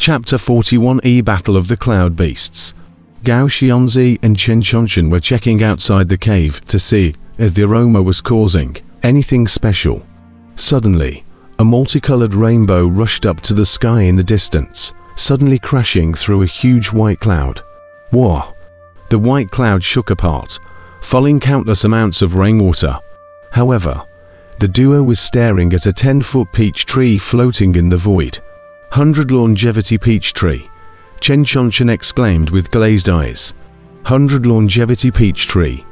Chapter 41E Battle of the Cloud Beasts. Gao Xianzi and Chen Chongqing were checking outside the cave to see if the aroma was causing anything special. Suddenly, a multicolored rainbow rushed up to the sky in the distance, suddenly crashing through a huge white cloud. Whoa! The white cloud shook apart, falling countless amounts of rainwater. However, the duo was staring at a 10-foot peach tree floating in the void. 100 longevity peach tree, Chen Chongqing exclaimed with glazed eyes. 100 longevity peach tree.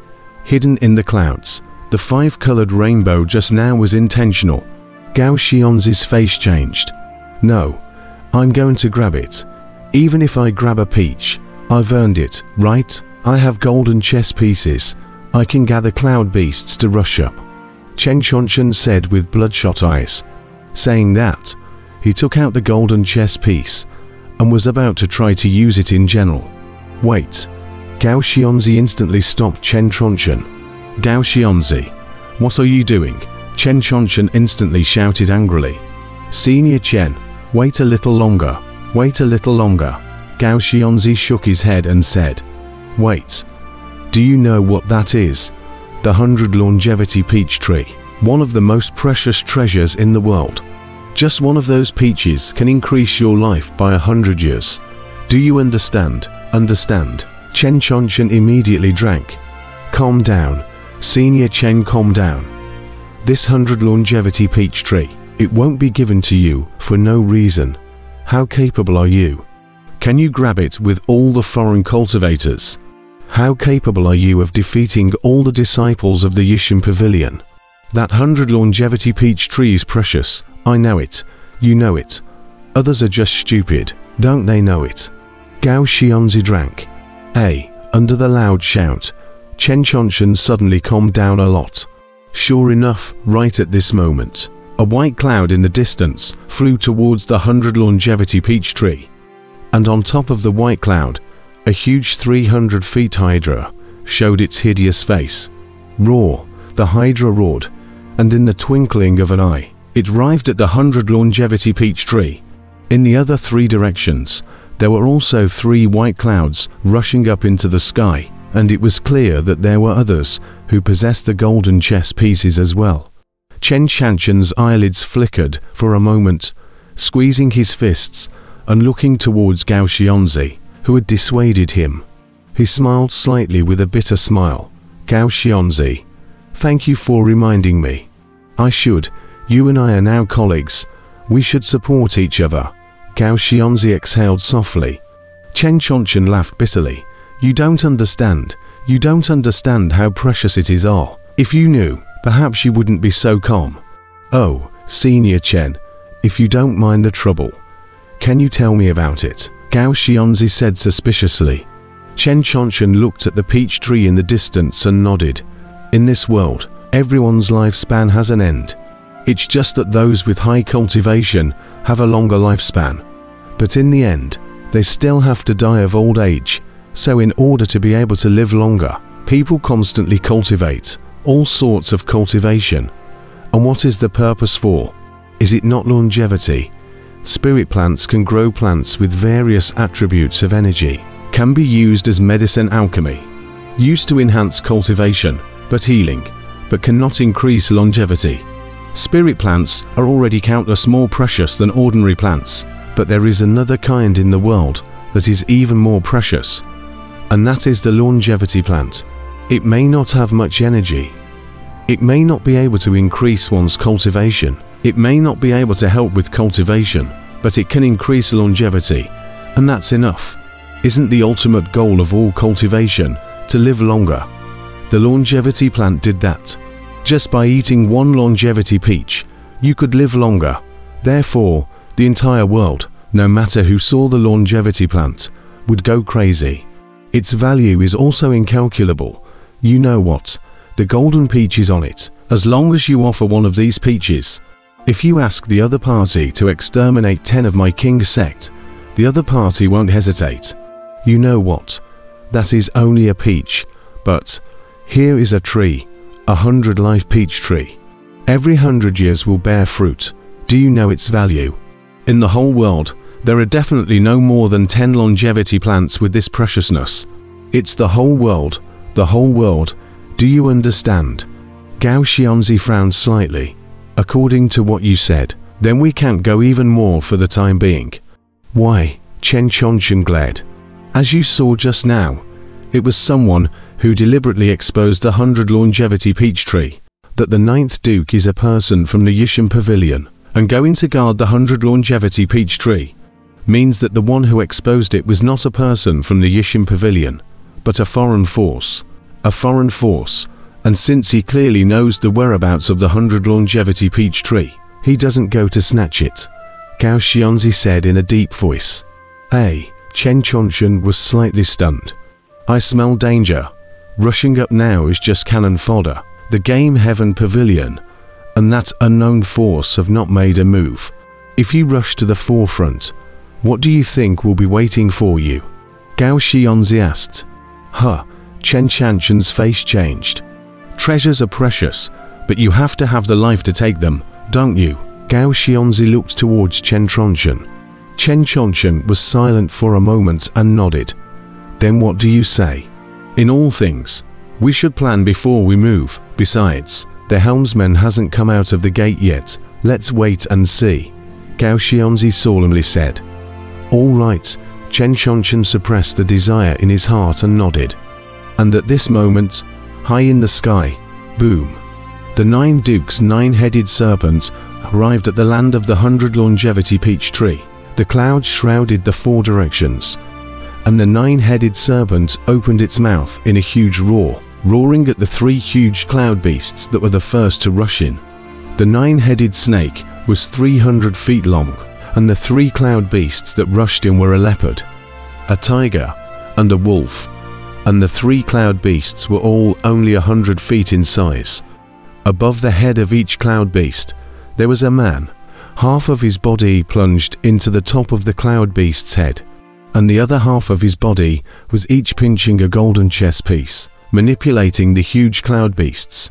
Hidden in the clouds, the 5-colored rainbow just now was intentional. Gao Xianzi's face changed. No, I'm going to grab it. Even if I grab a peach, I've earned it, right? I have golden chess pieces. I can gather cloud beasts to rush up. Chen Chongqing said with bloodshot eyes. Saying that, he took out the golden chess piece and was about to try to use it in general. Wait. Gao Xianzi instantly stopped Chen Chongqing. Gao Xianzi, what are you doing? Chen Chongqing instantly shouted angrily. Senior Chen, wait a little longer. Wait a little longer. Gao Xianzi shook his head and said, wait. Do you know what that is? The 100 longevity peach tree. One of the most precious treasures in the world. Just one of those peaches can increase your life by 100 years. Do you understand? Understand? Chen Chongqing immediately drank. Calm down. Senior Chen, calm down. This 100 longevity peach tree, it won't be given to you for no reason. How capable are you? Can you grab it with all the foreign cultivators? How capable are you of defeating all the disciples of the Yishan Pavilion? That 100 longevity peach tree is precious. I know it. You know it. Others are just stupid. Don't they know it? Gao Xianzi drank. Under the loud shout, Chen Chongqing suddenly calmed down a lot. Sure enough, right at this moment, a white cloud in the distance flew towards the 100 longevity peach tree. And on top of the white cloud, a huge 300 feet hydra showed its hideous face. Roar! The hydra roared, and in the twinkling of an eye, it arrived at the 100 longevity peach tree. In the other 3 directions, there were also 3 white clouds rushing up into the sky, and it was clear that there were others who possessed the golden chess pieces as well. Chen Chongqing's eyelids flickered for a moment, squeezing his fists and looking towards Gao Xianzi, who had dissuaded him. He smiled slightly with a bitter smile. Gao Xianzi, thank you for reminding me. I should. You and I are now colleagues. We should support each other. Gao Xianzi exhaled softly. Chen Chongqing laughed bitterly. You don't understand. You don't understand how precious it is all. If you knew, perhaps you wouldn't be so calm. Oh, Senior Chen, if you don't mind the trouble, can you tell me about it? Gao Xianzi said suspiciously. Chen Chongqing looked at the peach tree in the distance and nodded. In this world, everyone's lifespan has an end. It's just that those with high cultivation have a longer lifespan. But in the end, they still have to die of old age. So in order to be able to live longer, people constantly cultivate all sorts of cultivation. And what is the purpose for? Is it not longevity? Spirit plants can grow plants with various attributes of energy, can be used as medicine alchemy, used to enhance cultivation, but healing, but cannot increase longevity. Spirit plants are already countless more precious than ordinary plants, but there is another kind in the world that is even more precious, and that is the longevity plant. It may not have much energy. It may not be able to increase one's cultivation. It may not be able to help with cultivation, but it can increase longevity, and that's enough. Isn't the ultimate goal of all cultivation to live longer? The longevity plant did that. Just by eating one longevity peach, you could live longer. Therefore, the entire world, no matter who saw the longevity plant, would go crazy. Its value is also incalculable. You know what? The golden peach is on it, as long as you offer one of these peaches. If you ask the other party to exterminate 10 of my king's sect, the other party won't hesitate. You know what? That is only a peach, but here is a tree. 100 life peach tree. Every 100 years will bear fruit. Do you know its value? In the whole world, There are definitely no more than 10 longevity plants with this preciousness. It's the whole world, the whole world. Do you understand? Gao Xianzi frowned slightly. According to what you said, then we can't go even more for the time being. Why? Chen Chongqing glared. As you saw just now, it was someone who deliberately exposed the 100 longevity peach tree. That the 9th Duke is a person from the Yishan Pavilion, and going to guard the 100 longevity peach tree, means that the one who exposed it was not a person from the Yishan Pavilion, but a foreign force. A foreign force, and since he clearly knows the whereabouts of the 100 longevity peach tree, he doesn't go to snatch it, Gao Xianzi said in a deep voice. Hey, Chen Chongqing was slightly stunned. I smell danger. Rushing up now is just cannon fodder. The Game Heaven Pavilion and that unknown force have not made a move. If you rush to the forefront, what do you think will be waiting for you? Gao Xianzi asked. Chen Chongqing's face changed. Treasures are precious, but you have to have the life to take them, don't you? Gao Xianzi looked towards Chen Chongqing. Chen Chongqing was silent for a moment and nodded. Then what do you say? In all things, we should plan before we move. Besides, the helmsman hasn't come out of the gate yet. Let's wait and see, Gao Xianzi solemnly said. All right, Chen Chongqing suppressed the desire in his heart and nodded. And at this moment, high in the sky, boom, the 9 Dukes' 9-headed serpent arrived at the land of the 100 longevity peach tree. The clouds shrouded the 4 directions, and the 9-headed serpent opened its mouth in a huge roar, roaring at the 3 huge cloud beasts that were the first to rush in. The 9-headed snake was 300 feet long, and the 3 cloud beasts that rushed in were a leopard, a tiger, and a wolf, and the 3 cloud beasts were all only 100 feet in size. Above the head of each cloud beast, there was a man. Half of his body plunged into the top of the cloud beast's head, and the other half of his body was each pinching a golden chess piece, manipulating the huge cloud beasts.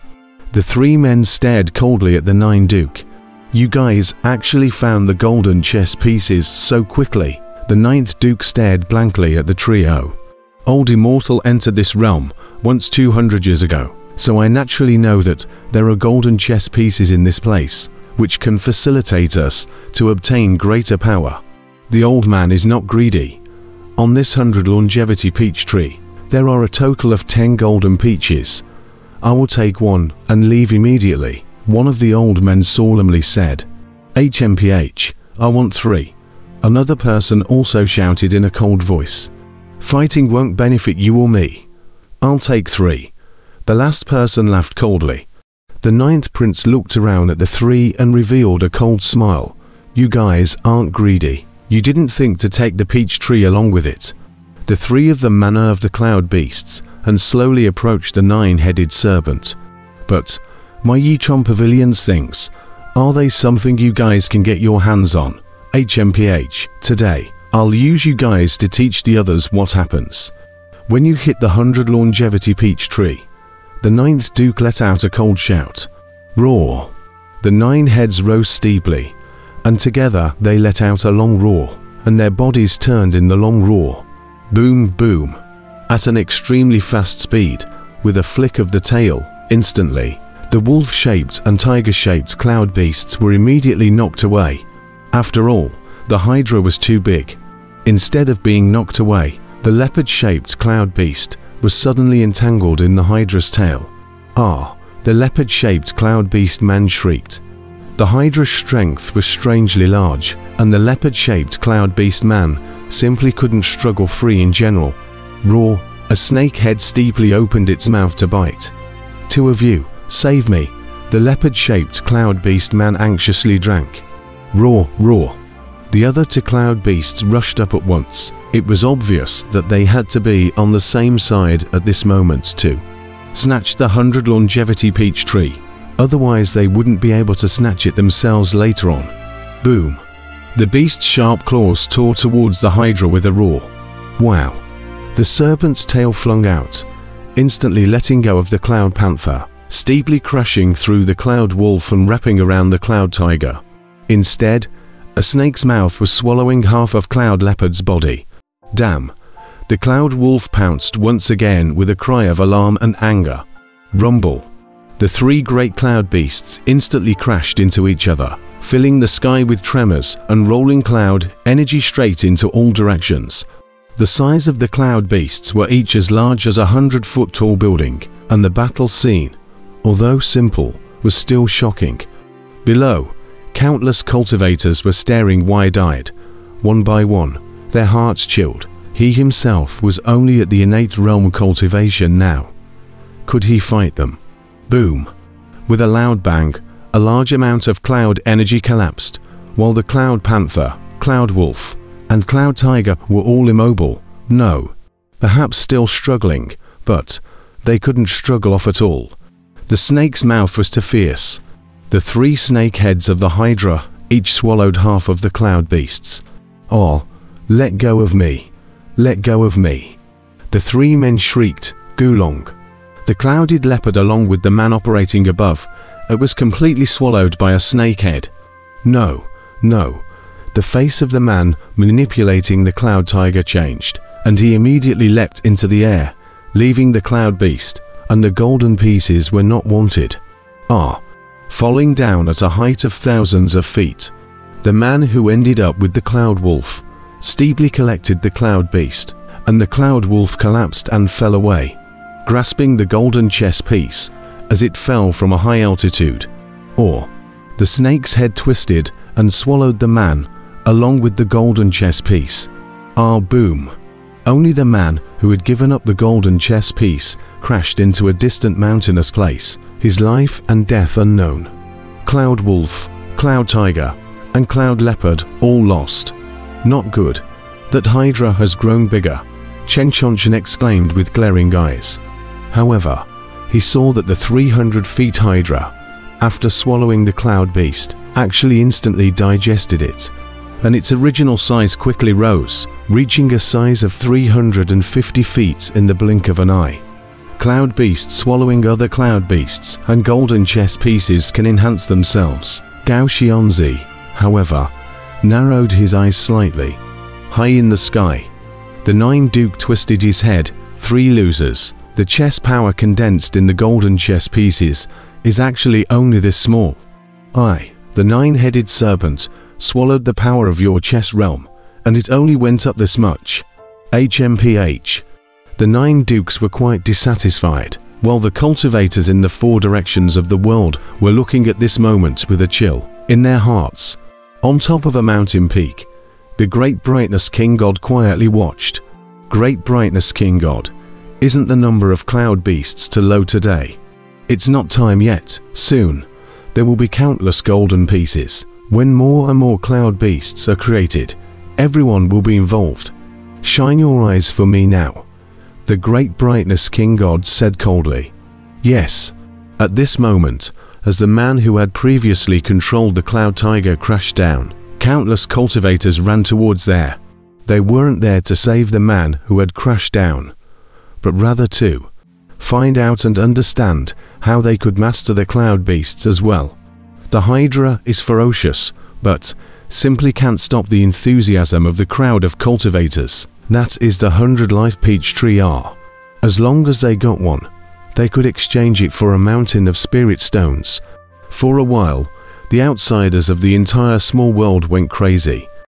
The 3 men stared coldly at the 9 Duke. You guys actually found the golden chess pieces so quickly? The 9th Duke stared blankly at the trio. Old Immortal entered this realm once 200 years ago, so I naturally know that there are golden chess pieces in this place, which can facilitate us to obtain greater power. The old man is not greedy. On this 100 longevity peach tree, there are a total of 10 golden peaches. I will take one and leave immediately, one of the old men solemnly said. HMPH, I want 3. Another person also shouted in a cold voice. Fighting won't benefit you or me. I'll take 3. The last person laughed coldly. The 9th prince looked around at the 3 and revealed a cold smile. You guys aren't greedy. You didn't think to take the peach tree along with it. The 3 of them maneuvered the cloud beasts and slowly approached the 9-headed serpent. But my Yichon Pavilion's things, are they something you guys can get your hands on? HMPH, today, I'll use you guys to teach the others what happens. When you hit the 100 longevity peach tree, the 9th Duke let out a cold shout. Roar! The 9 heads rose steeply, and together they let out a long roar, and their bodies turned in the long roar. Boom, boom. At an extremely fast speed, with a flick of the tail, instantly, the wolf-shaped and tiger-shaped cloud beasts were immediately knocked away. After all, the Hydra was too big. Instead of being knocked away, the leopard-shaped cloud beast was suddenly entangled in the Hydra's tail. Ah, the leopard-shaped cloud beast man shrieked. The Hydra's strength was strangely large, and the leopard-shaped cloud beast man simply couldn't struggle free in general. Roar! A snake head steeply opened its mouth to bite. 2 of you, save me! The leopard-shaped cloud beast man anxiously drank. Roar! Roar! The other 2 cloud beasts rushed up at once. It was obvious that they had to be on the same side at this moment to snatch the 100 longevity peach tree, otherwise they wouldn't be able to snatch it themselves later on. Boom! The beast's sharp claws tore towards the Hydra with a roar. Wow! The serpent's tail flung out, instantly letting go of the cloud panther, steeply crashing through the cloud wolf and wrapping around the cloud tiger. Instead, A snake's mouth was swallowing half of Cloud Leopard's body. Damn! The Cloud Wolf pounced once again with a cry of alarm and anger. Rumble! The three great cloud beasts instantly crashed into each other, filling the sky with tremors and rolling cloud energy straight into all directions. The size of the cloud beasts were each as large as a 100-foot-tall building, and the battle scene, although simple, was still shocking. Below, countless cultivators were staring wide-eyed. One by one, their hearts chilled. He himself was only at the innate realm cultivation now. Could he fight them? Boom! With a loud bang, a large amount of cloud energy collapsed, while the Cloud Panther, Cloud Wolf, and Cloud Tiger were all immobile. No, perhaps still struggling, but they couldn't struggle off at all. The snake's mouth was too fierce. The three snake heads of the Hydra each swallowed half of the cloud beasts. Oh, let go of me! Let go of me! The three men shrieked, Gulong. The clouded leopard, along with the man operating above, it was completely swallowed by a snake head. No, no. The face of the man manipulating the Cloud Tiger changed, and he immediately leapt into the air, leaving the cloud beast, and the golden pieces were not wanted. Falling down at a height of thousands of feet. The man who ended up with the Cloud Wolf steeply collected the cloud beast, and the Cloud Wolf collapsed and fell away, grasping the golden chess piece as it fell from a high altitude. The snake's head twisted and swallowed the man, along with the golden chess piece. Boom! Only the man who had given up the golden chess piece crashed into a distant mountainous place, his life and death unknown. Cloud Wolf, Cloud Tiger, and Cloud Leopard all lost. Not good. That Hydra has grown bigger, Chen Chonchen exclaimed with glaring eyes. However, he saw that the 300-feet Hydra, after swallowing the cloud beast, actually instantly digested it, and its original size quickly rose, reaching a size of 350 feet in the blink of an eye. Cloud beasts swallowing other cloud beasts and golden chess pieces can enhance themselves. Gao Xianzi, however, narrowed his eyes slightly. High in the sky, the Nine Duke twisted his head. 3 losers. The chess power condensed in the golden chess pieces is actually only this small. The 9-headed serpent, swallowed the power of your chess realm, and it only went up this much. HMPH. The 9 dukes were quite dissatisfied, while the cultivators in the 4 directions of the world were looking at this moment with a chill in their hearts. On top of a mountain peak, the Great Brightness King God quietly watched. Great Brightness King God, isn't the number of cloud beasts too low today? It's not time yet. Soon, there will be countless golden pieces. When more and more cloud beasts are created, everyone will be involved. Shine your eyes for me now, the Great Brightness King God said coldly. Yes. At this moment, as the man who had previously controlled the Cloud Tiger crashed down, countless cultivators ran towards there. They weren't there to save the man who had crashed down, but rather to find out and understand how they could master the cloud beasts as well. The Hydra is ferocious, but simply can't stop the enthusiasm of the crowd of cultivators. That is the 100-life peach tree are. As long as they got one, they could exchange it for a mountain of spirit stones. For a while, the outsiders of the entire small world went crazy.